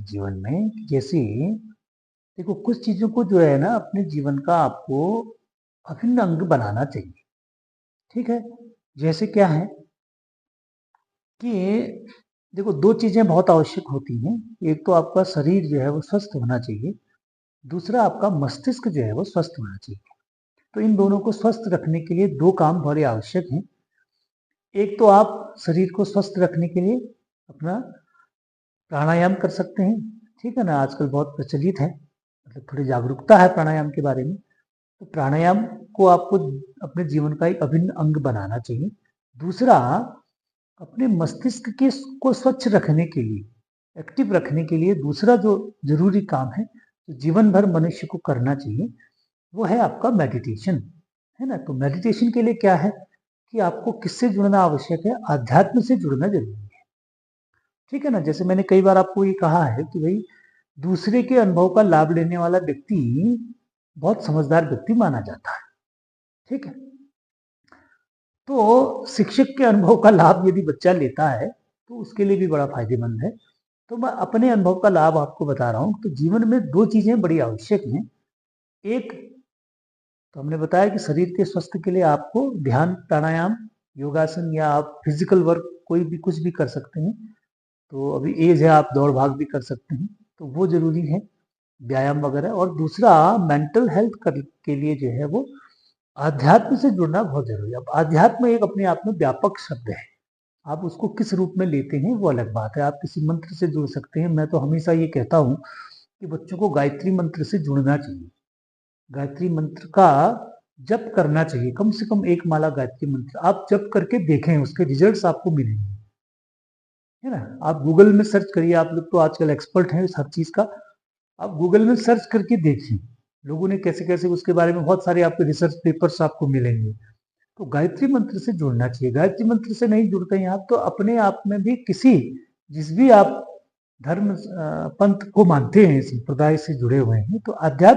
जीवन में कि जैसे देखो कुछ चीज़ों को जो है ना अपने जीवन का आपको अभिन्न अंग बनाना चाहिए, ठीक है? जैसे क्या है कि देखो 2 चीज़ें बहुत आवश्यक होती हैं। एक तो आपका शरीर जो है वो स्वस्थ होना चाहिए, दूसरा आपका मस्तिष्क जो है वो स्वस्थ होना चाहिए। तो इन दोनों को स्वस्थ रखने के लिए 2 काम बड़े आवश्यक हैं। एक तो आप शरीर को स्वस्थ रखने के लिए अपना प्राणायाम कर सकते हैं, ठीक है ना? आजकल बहुत प्रचलित है, मतलब थोड़ी जागरूकता है प्राणायाम के बारे में। तो प्राणायाम को आपको अपने जीवन का एक अभिन्न अंग बनाना चाहिए। दूसरा, अपने मस्तिष्क के को स्वच्छ रखने के लिए, एक्टिव रखने के लिए दूसरा जो ज़रूरी काम है, जो जीवन भर मनुष्य को करना चाहिए, वो है आपका मेडिटेशन, है ना? तो मेडिटेशन के लिए क्या है कि आपको किससे जुड़ना आवश्यक है? आध्यात्म से जुड़ना ज़रूरी है, ठीक है ना? जैसे मैंने कई बार आपको ये कहा है कि भई दूसरे के अनुभव का लाभ लेने वाला व्यक्ति बहुत समझदार व्यक्ति माना जाता है, ठीक है? तो शिक्षक के अनुभव का लाभ यदि बच्चा लेता है, तो उसके लिए भी बड़ा फ़ायदेमंद है। तो मैं अपने अनुभव का लाभ आपको बता रहा हूँ, तो जीवन में 2 चीज़ें बड़ी आवश्यक हैं। एक तो हमने बताया कि शरीर के स्वास्थ्य के लिए आपको ध्यान, प्राणायाम, योगासन या आप फिज़िकल वर्क कोई भी कुछ भी कर सकते हैं। तो अभी एज है आप दौड़-भाग भी कर सकते हैं, तो वो ज़रूरी है, व्यायाम वगैरह। और दूसरा मेंटल हेल्थ के लिए जो है वो आध्यात्म से जुड़ना बहुत ज़रूरी है। अब आध्यात्म एक अपने आप में व्यापक शब्द है। आप उसको किस रूप में लेते हैं वो अलग बात है। आप किसी मंत्र से जुड़ सकते हैं। मैं तो हमेशा ये कहता हूँ कि बच्चों को गायत्री मंत्र से जुड़ना चाहिए। गायत्री मंत्र का जप करना चाहिए, कम से कम 1 माला गायत्री मंत्र आप जप करके देखें, उसके रिजल्ट्स आपको मिलेंगे, है ना? आप गूगल में सर्च करिए, आप लोग तो आजकल एक्सपर्ट हैं इस हर चीज़ का। आप गूगल में सर्च करके देखिए, लोगों ने कैसे-कैसे उसके बारे में बहुत सारे आपको रिसर्च पेपर्स आपको मिलेंगे। तो गायत्री मंत्र से जुड़ना चाहिए। गायत्री मंत्र से नहीं जुड़ते हैं आप तो अपने आप में भी किसी जिस भी आप धर्म पंथ को मानते हैं, संप्रदाय से जुड़े हुए हैं, तो अध्यात्म